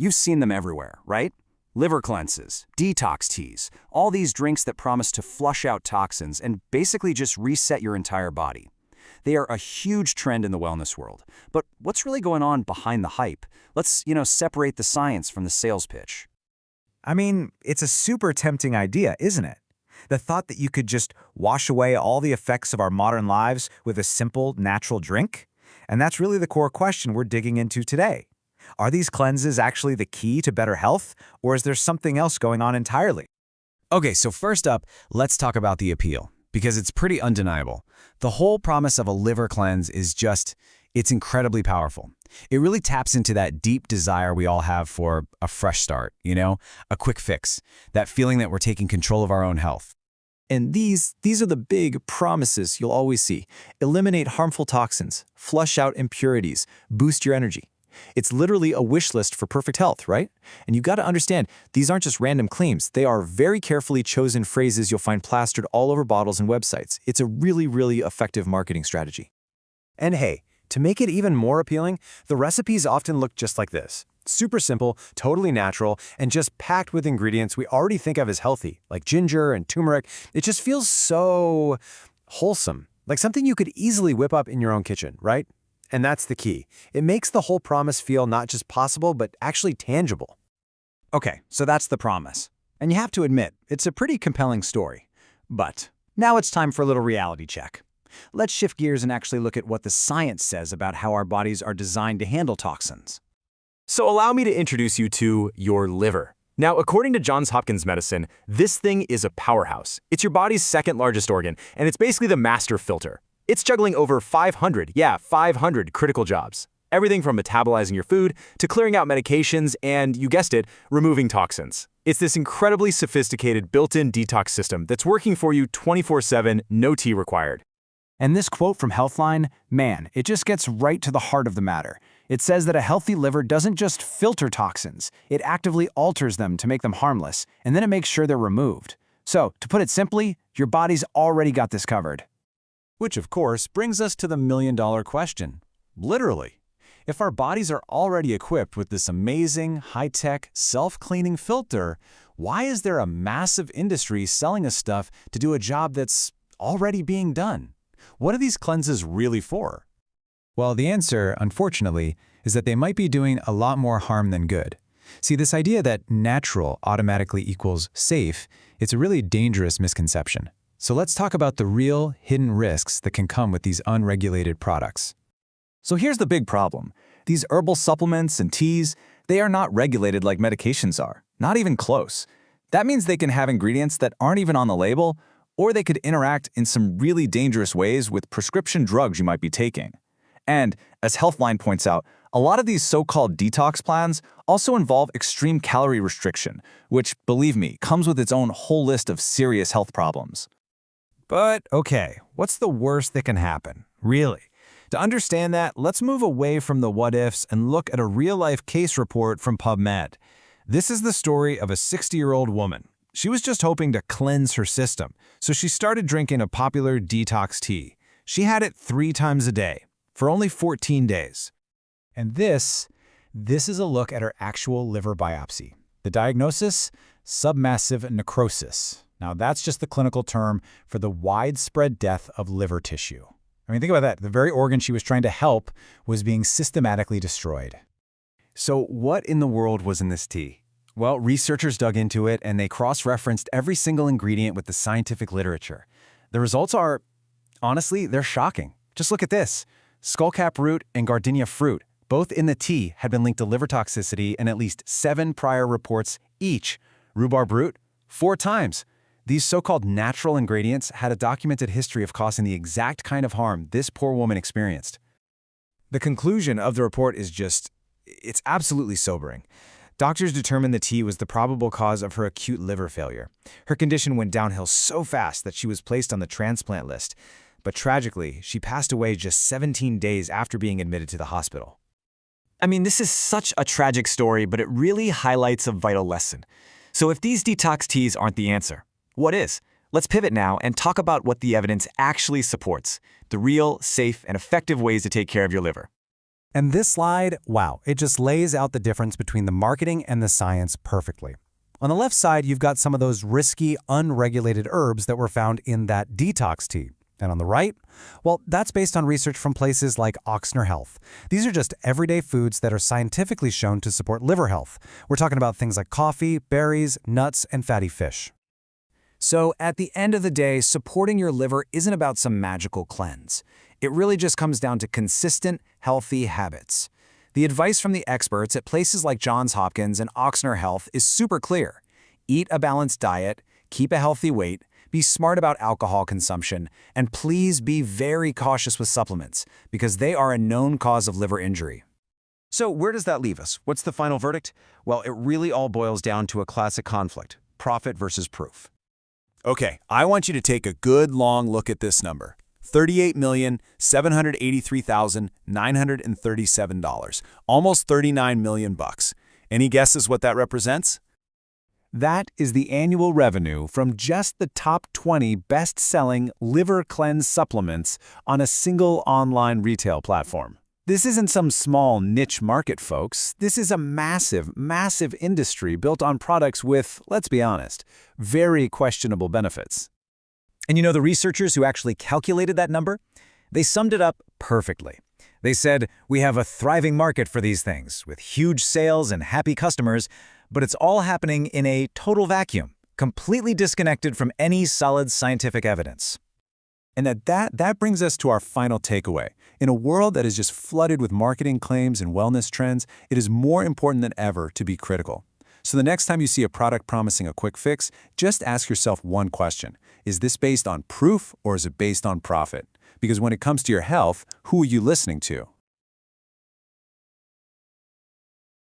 You've seen them everywhere, right? Liver cleanses, detox teas, all these drinks that promise to flush out toxins and basically just reset your entire body. They are a huge trend in the wellness world. But what's really going on behind the hype? Let's, separate the science from the sales pitch. I mean, it's a super tempting idea, isn't it? The thought that you could just wash away all the effects of our modern lives with a simple, natural drink? And that's really the core question we're digging into today. Are these cleanses actually the key to better health, or is there something else going on entirely? Okay, so first up, let's talk about the appeal, because it's pretty undeniable. The whole promise of a liver cleanse is it's incredibly powerful. It really taps into that deep desire we all have for a fresh start, a quick fix, that feeling that we're taking control of our own health. And these are the big promises you'll always see. Eliminate harmful toxins, flush out impurities, boost your energy. It's literally a wish list for perfect health, right? And you got to understand, these aren't just random claims. They are very carefully chosen phrases you'll find plastered all over bottles and websites. It's a really, really effective marketing strategy. And hey, to make it even more appealing, the recipes often look just like this. Super simple, totally natural, and just packed with ingredients we already think of as healthy, like ginger and turmeric. It just feels so wholesome, like something you could easily whip up in your own kitchen, right? And that's the key. It makes the whole promise feel not just possible, but actually tangible. Okay, so that's the promise. And you have to admit, it's a pretty compelling story. But now it's time for a little reality check. Let's shift gears and actually look at what the science says about how our bodies are designed to handle toxins. So allow me to introduce you to your liver. Now, according to Johns Hopkins Medicine, this thing is a powerhouse. It's your body's second largest organ, and it's basically the master filter. It's juggling over 500 critical jobs. Everything from metabolizing your food to clearing out medications and, you guessed it, removing toxins. It's this incredibly sophisticated built-in detox system that's working for you 24/7, no tea required. And this quote from Healthline, man, it just gets right to the heart of the matter. It says that a healthy liver doesn't just filter toxins, it actively alters them to make them harmless, and then it makes sure they're removed. So, to put it simply, your body's already got this covered. Which, of course, brings us to the million-dollar question. Literally, if our bodies are already equipped with this amazing, high-tech, self-cleaning filter, why is there a massive industry selling us stuff to do a job that's already being done? What are these cleanses really for? Well, the answer, unfortunately, is that they might be doing a lot more harm than good. See, this idea that natural automatically equals safe, it's a really dangerous misconception. So let's talk about the real, hidden risks that can come with these unregulated products. So here's the big problem. These herbal supplements and teas, they are not regulated like medications are, not even close. That means they can have ingredients that aren't even on the label, or they could interact in some really dangerous ways with prescription drugs you might be taking. And, as Healthline points out, a lot of these so-called detox plans also involve extreme calorie restriction, which, believe me, comes with its own whole list of serious health problems. But okay, what's the worst that can happen? Really? To understand that, let's move away from the what-ifs and look at a real-life case report from PubMed. This is the story of a 60-year-old woman. She was just hoping to cleanse her system, so she started drinking a popular detox tea. She had it 3 times a day, for only 14 days. And this is a look at her actual liver biopsy. The diagnosis? Submassive necrosis. Now, that's just the clinical term for the widespread death of liver tissue. I mean, think about that. The very organ she was trying to help was being systematically destroyed. So what in the world was in this tea? Well, researchers dug into it and they cross-referenced every single ingredient with the scientific literature. The results are, honestly, they're shocking. Just look at this. Skullcap root and gardenia fruit, both in the tea, had been linked to liver toxicity in at least 7 prior reports each. Rhubarb root, 4 times. These so-called natural ingredients had a documented history of causing the exact kind of harm this poor woman experienced. The conclusion of the report is it's absolutely sobering. Doctors determined the tea was the probable cause of her acute liver failure. Her condition went downhill so fast that she was placed on the transplant list. But tragically, she passed away just 17 days after being admitted to the hospital. I mean, this is such a tragic story, but it really highlights a vital lesson. So if these detox teas aren't the answer, what is? Let's pivot now and talk about what the evidence actually supports, the real, safe, and effective ways to take care of your liver. And this slide, wow, it just lays out the difference between the marketing and the science perfectly. On the left side, you've got some of those risky, unregulated herbs that were found in that detox tea. And on the right, well, that's based on research from places like Ochsner Health. These are just everyday foods that are scientifically shown to support liver health. We're talking about things like coffee, berries, nuts, and fatty fish. So at the end of the day, supporting your liver isn't about some magical cleanse. It really just comes down to consistent, healthy habits. The advice from the experts at places like Johns Hopkins and Ochsner Health is super clear. Eat a balanced diet, keep a healthy weight, be smart about alcohol consumption, and please be very cautious with supplements, because they are a known cause of liver injury. So where does that leave us? What's the final verdict? Well, it really all boils down to a classic conflict: profit versus proof. Okay, I want you to take a good long look at this number. $38,783,937. Almost $39 million bucks. Any guesses what that represents? That is the annual revenue from just the top 20 best-selling liver cleanse supplements on a single online retail platform. This isn't some small niche market, folks. This is a massive, massive industry built on products with, let's be honest, very questionable benefits. And you know the researchers who actually calculated that number? They summed it up perfectly. They said, we have a thriving market for these things, with huge sales and happy customers, but it's all happening in a total vacuum, completely disconnected from any solid scientific evidence. And that brings us to our final takeaway. In a world that is just flooded with marketing claims and wellness trends, it is more important than ever to be critical. So the next time you see a product promising a quick fix, just ask yourself one question. Is this based on proof or is it based on profit? Because when it comes to your health, who are you listening to?